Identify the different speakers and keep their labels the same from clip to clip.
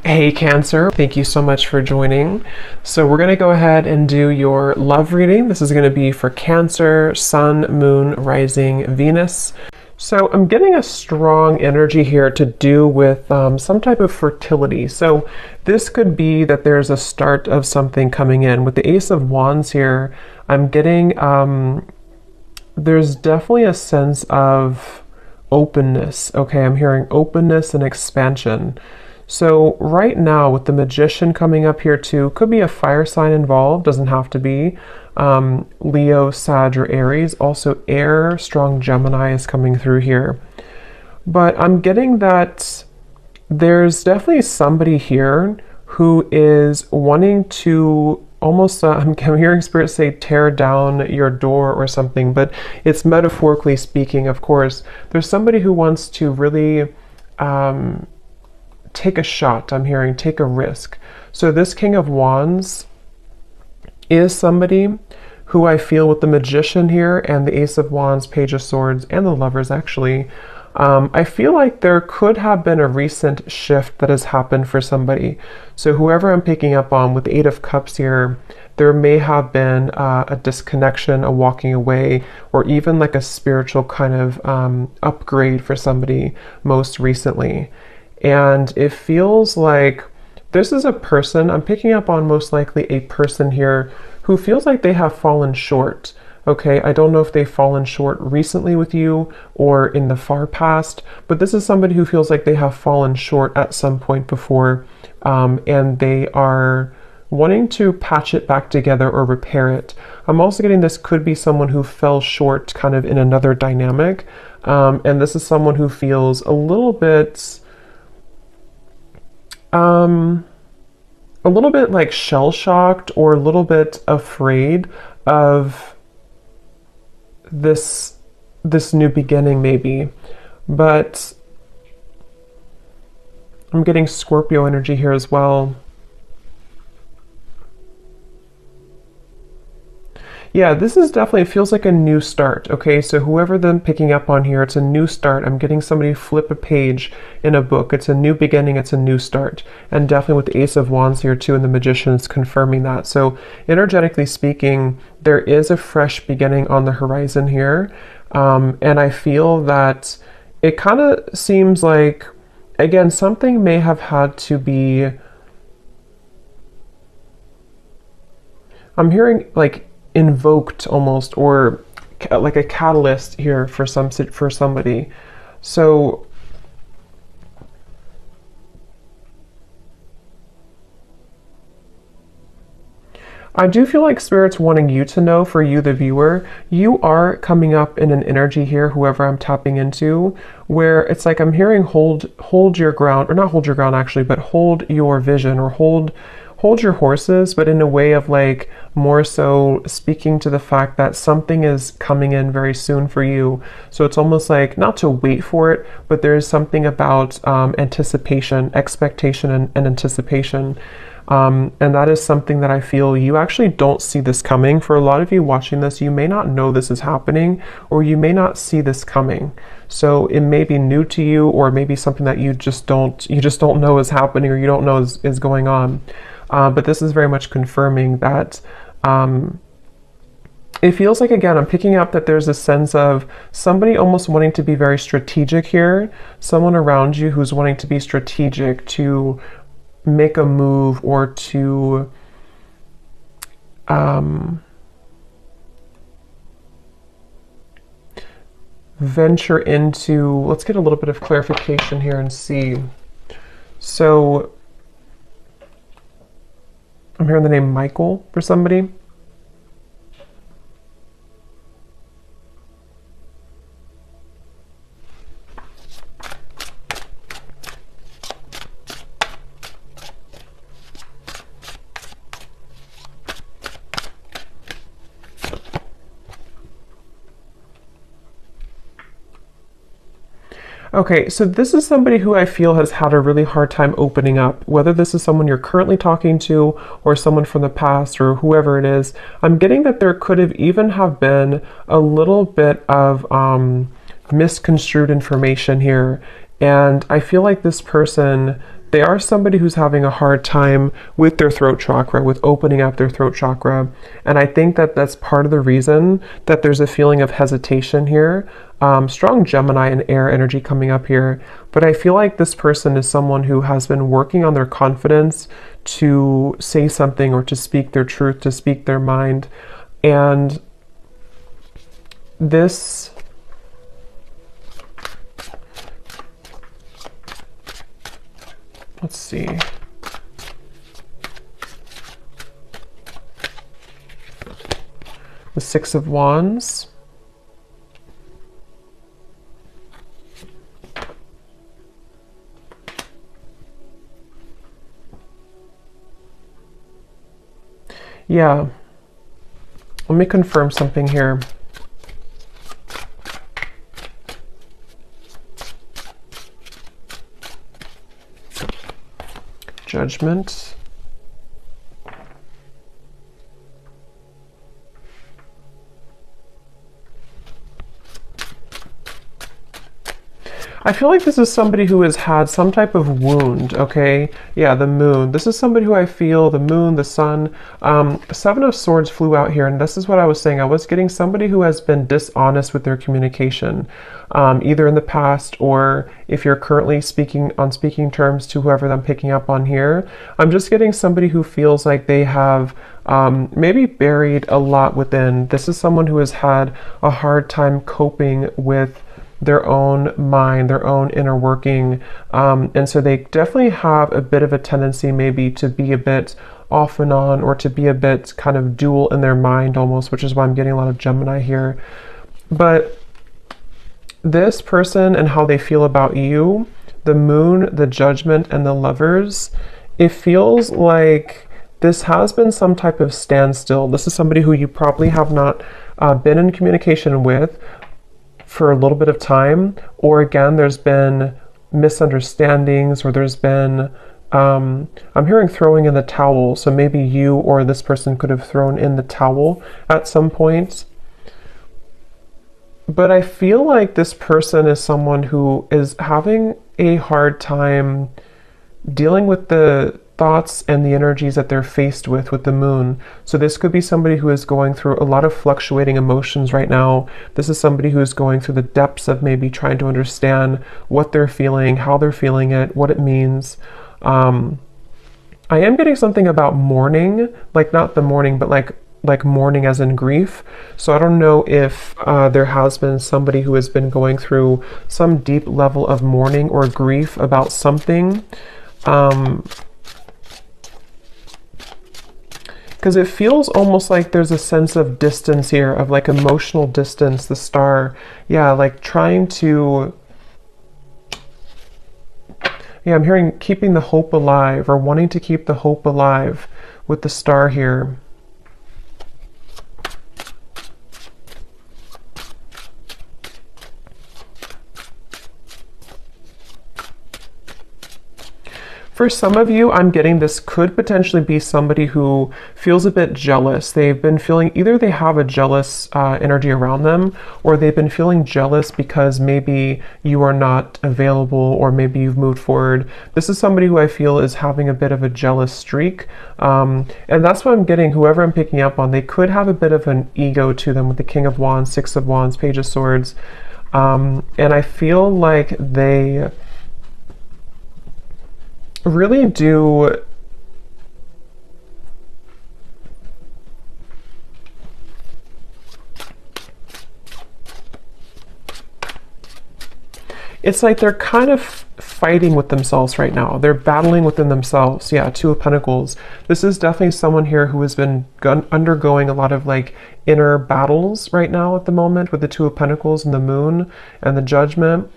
Speaker 1: Hey Cancer, thank you so much for joining. So we're going to go ahead and do your love reading. This is going to be for Cancer, Sun, Moon, Rising, Venus. So I'm getting a strong energy here to do with some type of fertility. So this could be that there's a start of something coming in. With the Ace of Wands here, I'm getting, there's definitely a sense of openness. Okay, I'm hearing openness and expansion. So right now with the Magician coming up here too, could be a fire sign involved, doesn't have to be. Leo, Sag, or Aries. Also air, strong Gemini is coming through here. But I'm getting that there's definitely somebody here who is wanting to almost, I'm hearing Spirit say tear down your door or something, but it's metaphorically speaking, of course. There's somebody who wants to really take a shot. I'm hearing take a risk. So this King of Wands is somebody who I feel with the Magician here and the Ace of Wands, Page of Swords, and the Lovers actually, I feel like there could have been a recent shift that has happened for somebody. So whoever I'm picking up on with the Eight of Cups here, there may have been a disconnection, a walking away, or even like a spiritual kind of upgrade for somebody most recently. And it feels like this is a person, I'm picking up on most likely a person here who feels like they have fallen short. Okay, I don't know if they've fallen short recently with you or in the far past, but this is somebody who feels like they have fallen short at some point before, and they are wanting to patch it back together or repair it. I'm also getting this could be someone who fell short kind of in another dynamic, and this is someone who feels a little bit like shell-shocked or a little bit afraid of this new beginning maybe. But I'm getting Scorpio energy here as well. Yeah, this is definitely, it feels like a new start, okay? So whoever I'm picking up on here, it's a new start. I'm getting somebody flip a page in a book. It's a new beginning, it's a new start. And definitely with the Ace of Wands here too, and the Magician is confirming that. So energetically speaking, there is a fresh beginning on the horizon here. And I feel that it kind of seems like, again, something may have had to be, I'm hearing like, invoked almost, or like a catalyst here for somebody. So I do feel like Spirit's wanting you to know, for you the viewer, you are coming up in an energy here, whoever I'm tapping into, where it's like I'm hearing hold your ground, or not hold your ground actually, but hold your vision, or hold your horses, but in a way of like more so speaking to the fact that something is coming in very soon for you. So it's almost like not to wait for it, but there is something about anticipation, expectation, and anticipation. And that is something that I feel you actually don't see this coming. For a lot of you watching this, you may not know this is happening, or you may not see this coming. So it may be new to you, or maybe something that you just don't know is happening, or you don't know is going on. But this is very much confirming that it feels like, again, I'm picking up that there's a sense of somebody almost wanting to be very strategic here, someone around you who's wanting to be strategic, to make a move, or to venture into, let's get a little bit of clarification here and see. So I'm hearing the name Michael for somebody. Okay, so this is somebody who I feel has had a really hard time opening up, whether this is someone you're currently talking to or someone from the past or whoever it is. I'm getting that there could have even have been a little bit of misconstrued information here. And I feel like this person they are somebody who's having a hard time with their throat chakra, with opening up their throat chakra. And I think that that's part of the reason that there's a feeling of hesitation here. Strong Gemini and air energy coming up here. But I feel like this person is someone who has been working on their confidence to say something or to speak their truth, to speak their mind. And this... Let's see. The Six of Wands. Yeah. Let me confirm something here. Judgment. I feel like this is somebody who has had some type of wound, okay? Yeah, the moon. This is somebody who I feel, the moon, the sun. Seven of Swords flew out here, and this is what I was saying. I was getting somebody who has been dishonest with their communication, either in the past or if you're currently speaking on speaking terms to whoever I'm picking up on here. I'm just getting somebody who feels like they have maybe buried a lot within. This is someone who has had a hard time coping with their own mind, their own inner working. And so they definitely have a bit of a tendency maybe to be a bit off and on, or to be a bit kind of dual in their mind almost, which is why I'm getting a lot of Gemini here. But this person and how they feel about you, the moon, the judgment, and the lovers, it feels like this has been some type of standstill. This is somebody who you probably have not been in communication with for a little bit of time, or again, there's been misunderstandings, or there's been, I'm hearing throwing in the towel. So maybe you or this person could have thrown in the towel at some point. But I feel like this person is someone who is having a hard time dealing with the thoughts and the energies that they're faced with the moon. So this could be somebody who is going through a lot of fluctuating emotions right now. This is somebody who is going through the depths of maybe trying to understand what they're feeling, how they're feeling it, what it means. I am getting something about mourning, like not the mourning, but like mourning as in grief. So I don't know if there has been somebody who has been going through some deep level of mourning or grief about something. Because it feels almost like there's a sense of distance here, of like emotional distance, the star. Yeah, like trying to... Yeah, I'm hearing keeping the hope alive, or wanting to keep the hope alive with the star here. For some of you, I'm getting this could potentially be somebody who feels a bit jealous. They've been feeling, either they have a jealous energy around them, or they've been feeling jealous because maybe you are not available, or maybe you've moved forward. This is somebody who I feel is having a bit of a jealous streak. And that's what I'm getting, whoever I'm picking up on, they could have a bit of an ego to them with the King of Wands, Six of Wands, Page of Swords. And I feel like they really do it's like they're kind of fighting with themselves right now. They're battling within themselves. Yeah, Two of Pentacles. This is definitely someone here who has been undergoing a lot of like inner battles right now at the moment with the Two of Pentacles and the Moon and the Judgment.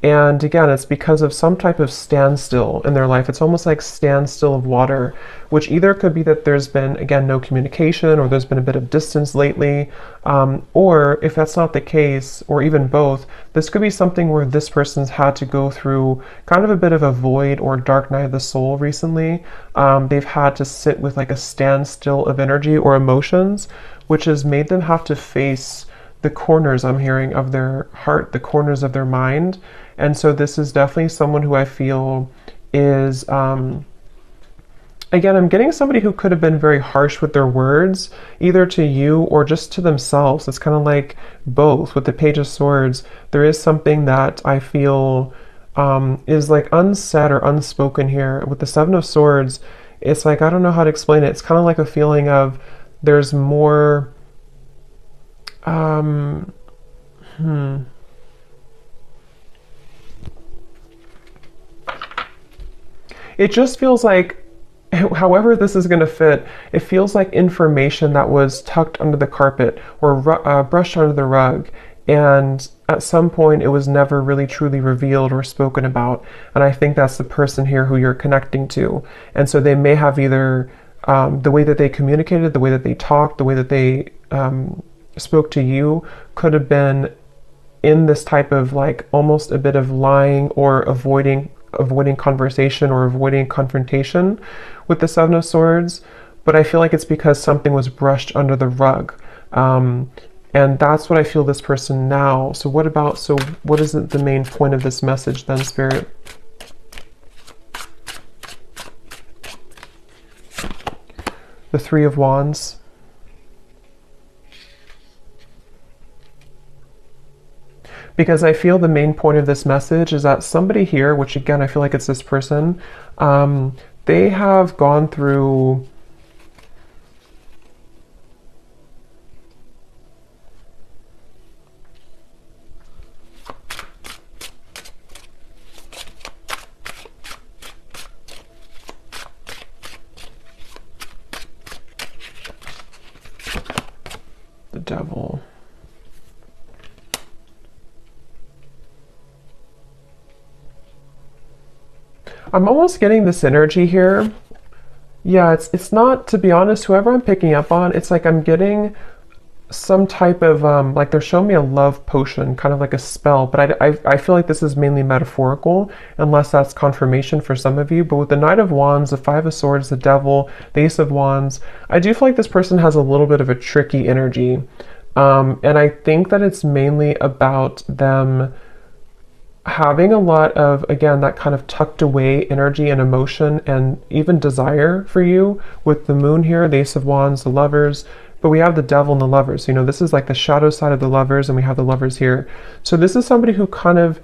Speaker 1: And again, it's because of some type of standstill in their life. It's almost like standstill of water, which either could be that there's been, again, no communication, or there's been a bit of distance lately. Or if that's not the case, or even both, this could be something where this person's had to go through kind of a bit of a void or dark night of the soul recently. They've had to sit with like a standstill of energy or emotions, which has made them have to face the corners, I'm hearing, of their heart, the corners of their mind. And so this is definitely someone who I feel is, again, I'm getting somebody who could have been very harsh with their words, either to you or just to themselves. It's kind of like both. With the Page of Swords, there is something that I feel is like unsaid or unspoken here. With the Seven of Swords, it's like, I don't know how to explain it. It's kind of like a feeling of there's more, it just feels like, however this is going to fit, it feels like information that was tucked under the carpet or brushed under the rug, and at some point it was never really truly revealed or spoken about. And I think that's the person here who you're connecting to. And so they may have either the way that they communicated, the way that they talked, the way that they spoke to you could have been in this type of like almost a bit of lying or avoiding conversation or avoiding confrontation with the Seven of Swords. But I feel like it's because something was brushed under the rug. And that's what I feel this person now. So what is the main point of this message then, Spirit? The Three of Wands. Because I feel the main point of this message is that somebody here, which again, I feel like it's this person, they have gone through the Devil. I'm almost getting this energy here. Yeah, it's not, to be honest, whoever I'm picking up on, it's like I'm getting some type of, like they're showing me a love potion, kind of like a spell, but I feel like this is mainly metaphorical, unless that's confirmation for some of you. But with the Knight of Wands, the Five of Swords, the Devil, the Ace of Wands, I do feel like this person has a little bit of a tricky energy. And I think that it's mainly about them having a lot of, again, that kind of tucked away energy and emotion and even desire for you with the Moon here, the Ace of Wands, the Lovers, but we have the Devil and the Lovers. You know, this is like the shadow side of the Lovers, and we have the Lovers here. So this is somebody who kind of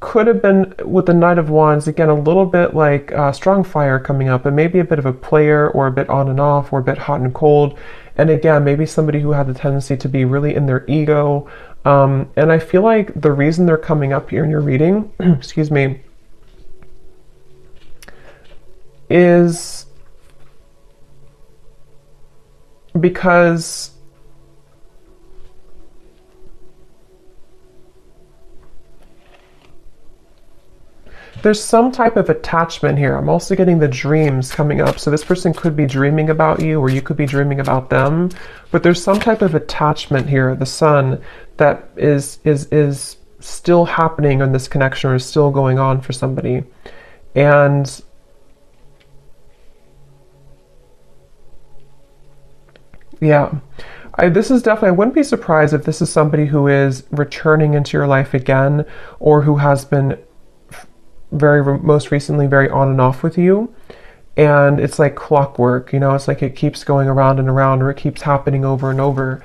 Speaker 1: could have been, with the Knight of Wands, again, a little bit like strong fire coming up, and maybe a bit of a player, or a bit on and off, or a bit hot and cold. And again, maybe somebody who had the tendency to be really in their ego. And I feel like the reason they're coming up here in your reading, excuse me, is because there's some type of attachment here. I'm also getting the dreams coming up. So this person could be dreaming about you, or you could be dreaming about them. But there's some type of attachment here, the Sun, that is still happening in this connection, or is still going on for somebody. And yeah, this is definitely, I wouldn't be surprised if this is somebody who is returning into your life again, or who has been most recently very on and off with you. And it's like clockwork, you know, it's like it keeps going around and around, or it keeps happening over and over.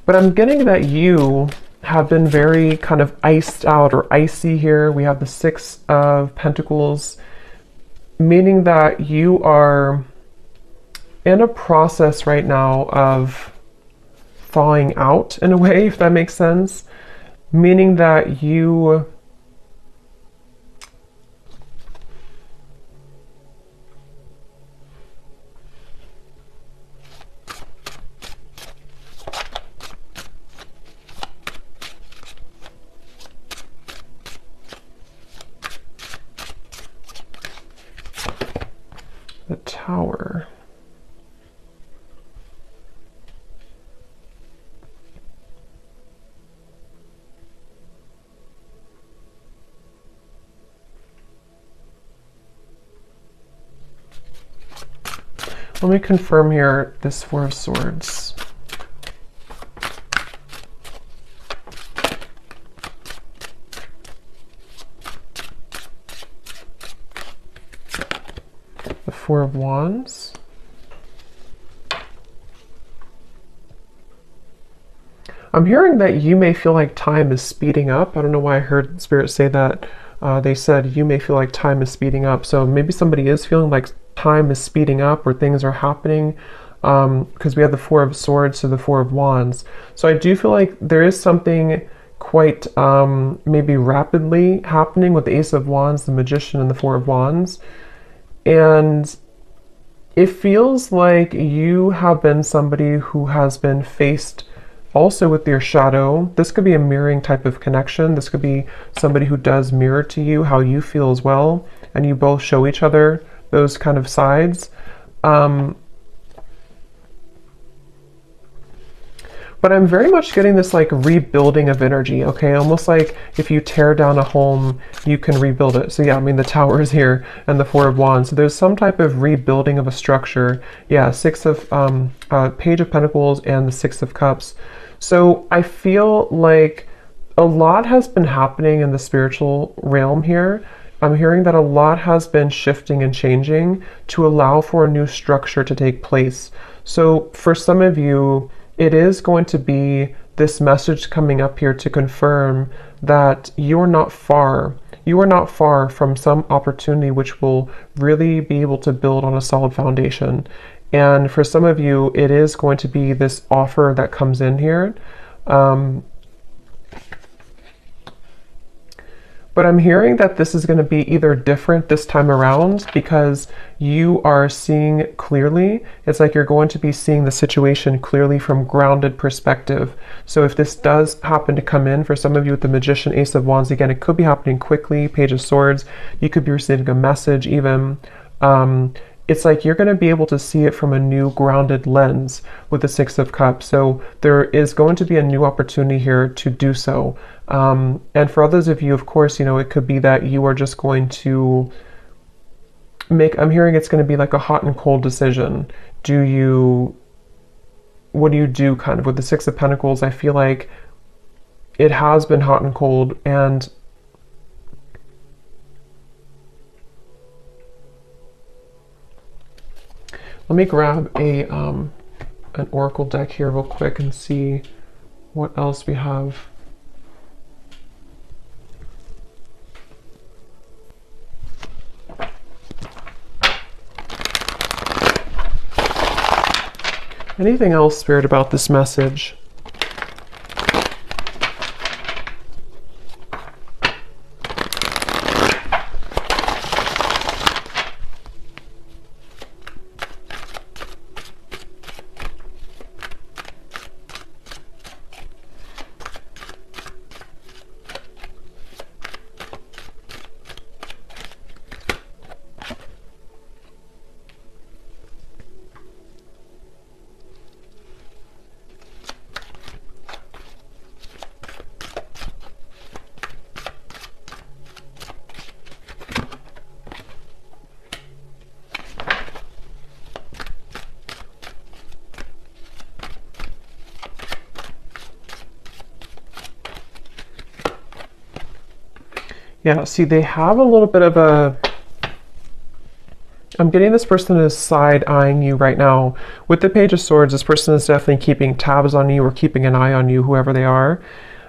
Speaker 1: But I'm getting that you have been very kind of iced out or icy here. We have the Six of Pentacles, meaning that you are in a process right now of thawing out, in a way, if that makes sense. Meaning that you the Tower. Let me confirm here this Four of Swords. The Four of Wands. I'm hearing that you may feel like time is speeding up. I don't know why I heard Spirit say that. They said you may feel like time is speeding up. So maybe somebody is feeling like time is speeding up or things are happening, because we have the Four of Swords to the Four of Wands. So I do feel like there is something quite maybe rapidly happening with the Ace of Wands, the Magician, and the Four of Wands. And it feels like you have been somebody who has been faced also with your shadow. This could be a mirroring type of connection. This could be somebody who does mirror to you how you feel as well, and you both show each other those kind of sides. But I'm very much getting this like rebuilding of energy, okay? Almost like if you tear down a home, you can rebuild it. So yeah, I mean, the Tower is here and the Four of Wands. So there's some type of rebuilding of a structure. Yeah, Page of Pentacles and the Six of Cups. So I feel like a lot has been happening in the spiritual realm here. I'm hearing that a lot has been shifting and changing to allow for a new structure to take place. So for some of you, it is going to be this message coming up here to confirm that you're not far. You are not far from some opportunity which will really be able to build on a solid foundation. And for some of you, it is going to be this offer that comes in here. But I'm hearing that this is going to be either different this time around because you are seeing clearly. It's like you're going to be seeing the situation clearly from grounded perspective. So if this does happen to come in for some of you with the Magician, Ace of Wands, again, it could be happening quickly, Page of Swords. You could be receiving a message even. It's like you're going to be able to see it from a new grounded lens with the Six of Cups. So there is going to be a new opportunity here to do so. And for others of you, of course, you know, it could be that you are just going to I'm hearing it's going to be like a hot and cold decision. What do you do kind of with the Six of Pentacles? I feel like it has been hot and cold, and let me grab an oracle deck here real quick and see what else we have. Anything else, Spirit, about this message? Yeah, see, they have a little bit of I'm getting this person is side-eyeing you right now. With the Page of Swords, this person is definitely keeping tabs on you or keeping an eye on you, whoever they are.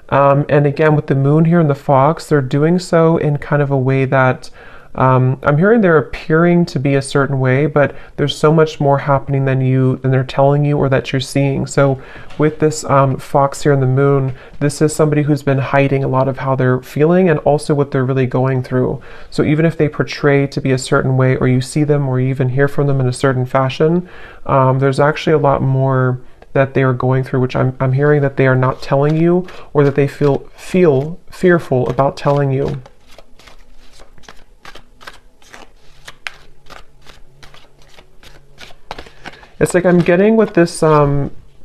Speaker 1: And again, with the Moon here and the Fox, they're doing so in kind of a way that I'm hearing they're appearing to be a certain way, but there's so much more happening than they're telling you or that you're seeing. So with this Fox here and the Moon, this is somebody who's been hiding a lot of how they're feeling and also what they're really going through. So even if they portray to be a certain way, or you see them or you even hear from them in a certain fashion, there's actually a lot more that they are going through, which I'm hearing that they are not telling you, or that they feel fearful about telling you. It's like I'm getting with this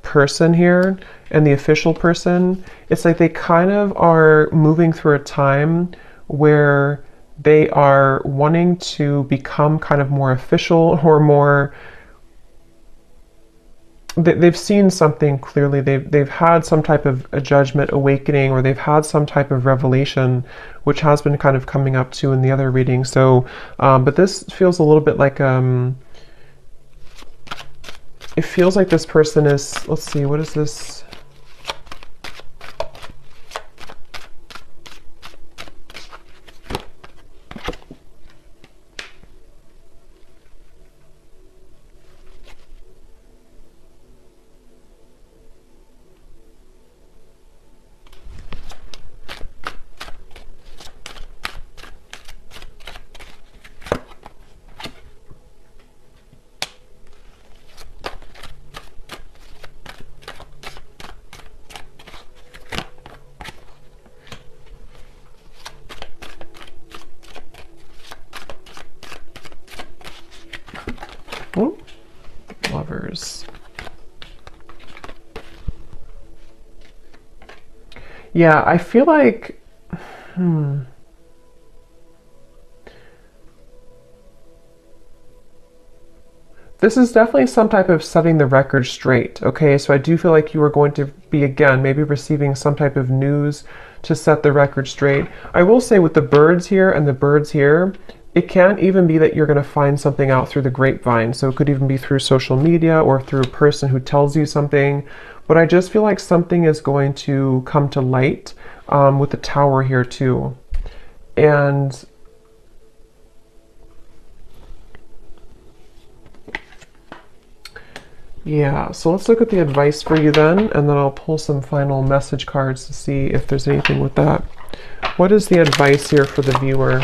Speaker 1: person here and the official person, it's like they kind of are moving through a time where they are wanting to become kind of more official or more they've seen something clearly. They've had some type of a judgment awakening, or they've had some type of revelation, which has been kind of coming up too in the other reading. So, but this feels a little bit like it feels like this person is, let's see, what is this? Ooh, Lovers. Yeah, I feel like, this is definitely some type of setting the record straight, okay? So I do feel like you are going to be, again, maybe receiving some type of news to set the record straight. I will say with the birds here and the birds here, it can even be that you're going to find something out through the grapevine. So it could even be through social media or through a person who tells you something. But I just feel like something is going to come to light with the Tower here too. And yeah, so let's look at the advice for you then, and then I'll pull some final message cards to see if there's anything with that. What is the advice here for the viewer?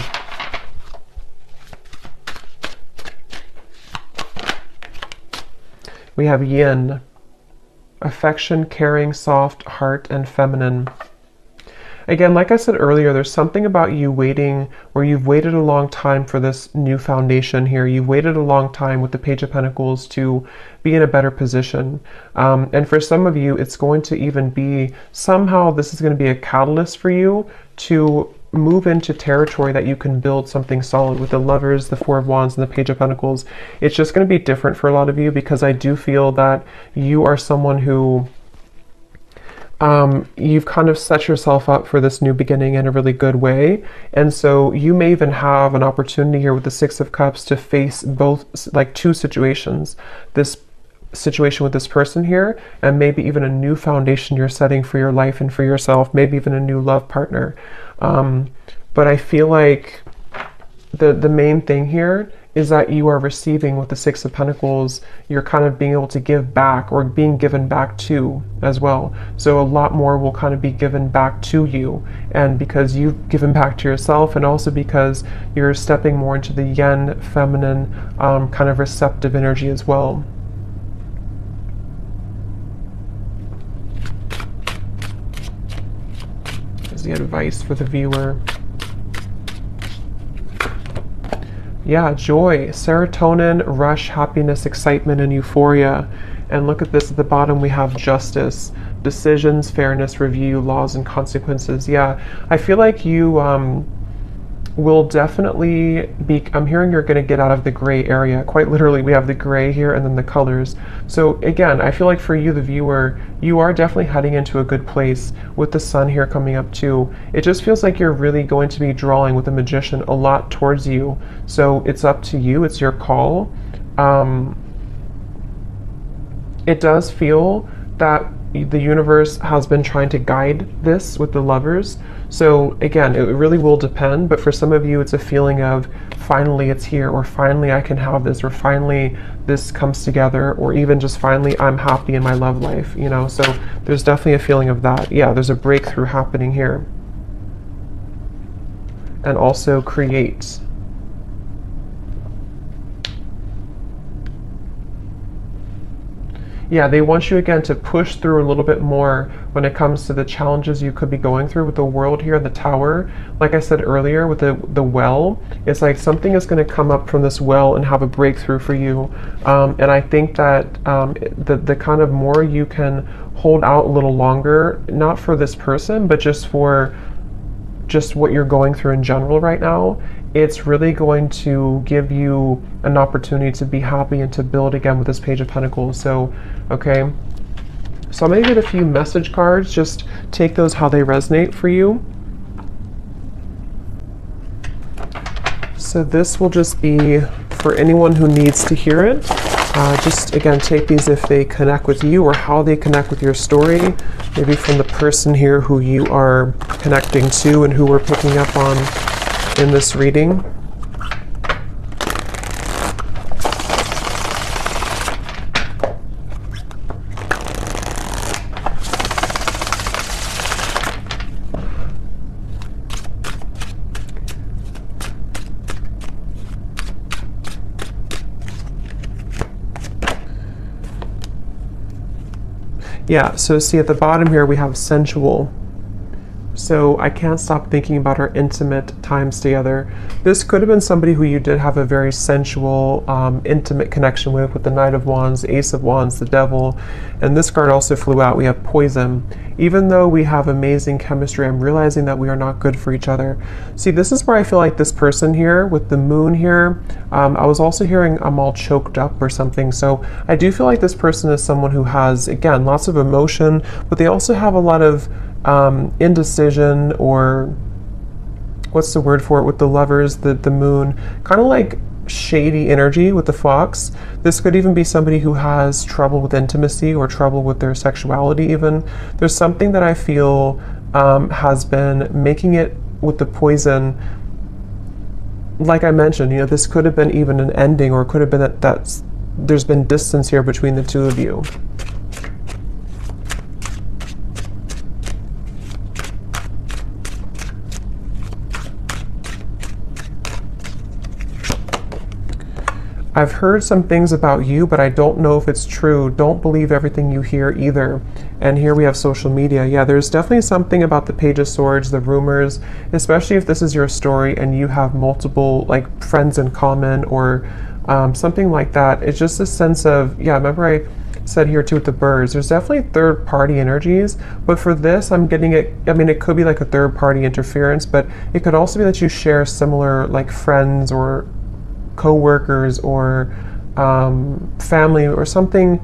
Speaker 1: We have yin, affection, caring, soft, heart, and feminine. Again, like I said earlier, there's something about you waiting, where you've waited a long time for this new foundation here. You've waited a long time with the Page of Pentacles to be in a better position. And for some of you, it's going to even be, somehow this is going to be a catalyst for you to move into territory that you can build something solid with the Lovers, the Four of Wands, and the Page of Pentacles. It's just going to be different for a lot of you, because I do feel that you are someone who you've kind of set yourself up for this new beginning in a really good way. And so you may even have an opportunity here with the Six of Cups to face both, like two situations. This situation with this person here, and maybe even a new foundation you're setting for your life and for yourself, maybe even a new love partner. But I feel like the main thing here is that you are receiving with the Six of Pentacles. You're kind of being able to give back, or being given back to as well. So a lot more will kind of be given back to you, and because you've given back to yourself, and also because you're stepping more into the yin, feminine, kind of receptive energy as well. Here's the advice for the viewer. Yeah, joy, serotonin, rush, happiness, excitement, and euphoria. And look at this at the bottom, we have justice, decisions, fairness, review, laws, and consequences. Yeah, I feel like you will definitely be, I'm hearing you're going to get out of the gray area. Quite literally, we have the gray here and then the colors. So again, I feel like for you, the viewer, you are definitely heading into a good place with the sun here coming up too. It just feels like you're really going to be drawing with the Magician a lot towards you. So it's up to you, it's your call. It does feel that the universe has been trying to guide this with the Lovers. So again, it really will depend, but for some of you, it's a feeling of finally it's here, or finally I can have this, or finally this comes together, or even just finally I'm happy in my love life, you know? So there's definitely a feeling of that. Yeah, there's a breakthrough happening here. And also create. Yeah, they want you again to push through a little bit more when it comes to the challenges you could be going through with the World here, the Tower. Like I said earlier with the well, it's like something is going to come up from this well and have a breakthrough for you. And I think that the kind of more you can hold out a little longer, not for this person, but just for just what you're going through in general right now, it's really going to give you an opportunity to be happy and to build again with this Page of Pentacles. So, okay. So I'm going to get a few message cards. Just take those how they resonate for you. So this will just be for anyone who needs to hear it. Just again, take these if they connect with you or how they connect with your story. Maybe from the person here who you are connecting to and who we're picking up on in this reading. Yeah, so see at the bottom here we have sensual. So I can't stop thinking about our intimate times together. This could have been somebody who you did have a very sensual, intimate connection with the Knight of Wands, the Ace of Wands, the Devil. And this card also flew out. We have poison. Even though we have amazing chemistry, I'm realizing that we are not good for each other. See, this is where I feel like this person here with the moon here, I was also hearing I'm all choked up or something. So I do feel like this person is someone who has, again, lots of emotion, but they also have a lot of indecision, or what's the word for it with the Lovers, the moon, kind of like shady energy with the Fox. This could even be somebody who has trouble with intimacy or trouble with their sexuality even. There's something that I feel has been making it with the poison. Like I mentioned, you know, this could have been even an ending, or it could have been that there's been distance here between the two of you. I've heard some things about you, but I don't know if it's true. Don't believe everything you hear either. And here we have social media. Yeah, there's definitely something about the Page of Swords, the rumors, especially if this is your story and you have multiple like friends in common or something like that. It's just a sense of, yeah, remember I said here too with the birds, there's definitely third party energies, but for this I'm getting it, I mean, it could be like a third party interference, but it could also be that you share similar like friends or co-workers or family or something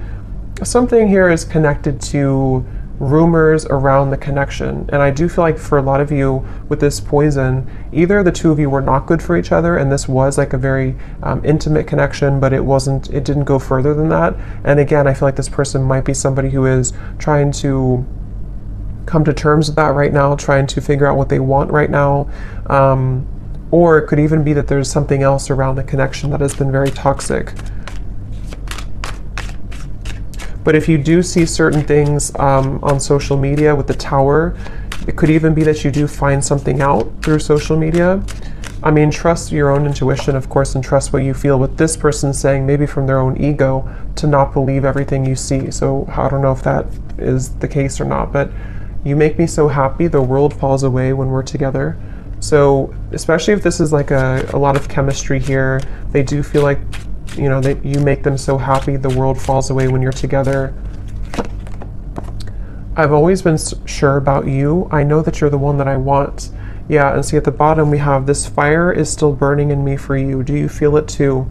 Speaker 1: here is connected to rumors around the connection. And I do feel like for a lot of you with this poison, either the two of you were not good for each other and this was like a very intimate connection, but it didn't go further than that. And again, I feel like this person might be somebody who is trying to come to terms with that right now, trying to figure out what they want right now. Or it could even be that there's something else around the connection that has been very toxic. But if you do see certain things on social media with the Tower, it could even be that you do find something out through social media. I mean, trust your own intuition, of course, and trust what you feel. With this person saying, maybe from their own ego, to not believe everything you see. So I don't know if that is the case or not, but you make me so happy, the world falls away when we're together. So especially if this is like a lot of chemistry here, they do feel like, you know, that you make them so happy, the world falls away when you're together. I've always been sure about you. I know that you're the one that I want. Yeah, and see at the bottom we have this fire is still burning in me for you. Do you feel it too?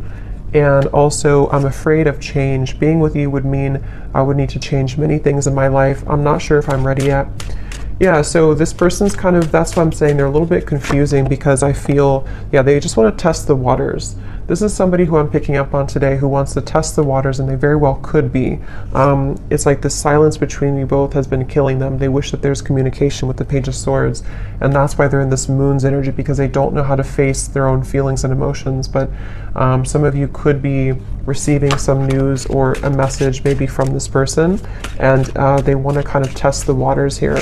Speaker 1: And also, I'm afraid of change. Being with you would mean I would need to change many things in my life. I'm not sure if I'm ready yet. Yeah, so this person's kind of, that's what I'm saying, they're a little bit confusing because I feel, yeah, they just want to test the waters. This is somebody who I'm picking up on today who wants to test the waters, and they very well could be. It's like the silence between you both has been killing them. They wish that there's communication with the Page of Swords, and that's why they're in this moon's energy, because they don't know how to face their own feelings and emotions. But some of you could be receiving some news or a message maybe from this person, and they want to kind of test the waters here.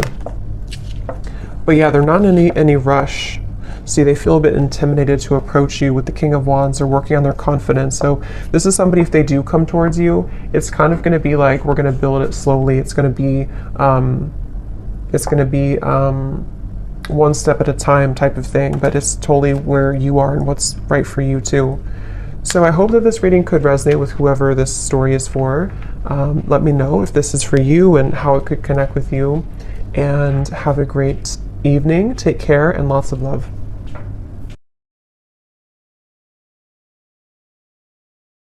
Speaker 1: But yeah, they're not in any rush. See, they feel a bit intimidated to approach you with the King of Wands. They're working on their confidence. So this is somebody, if they do come towards you, it's kind of going to be like, we're going to build it slowly. It's going to be one step at a time type of thing, but it's totally where you are and what's right for you too. So I hope that this reading could resonate with whoever this story is for. Let me know if this is for you and how it could connect with you, and have a great evening. Take care and lots of love.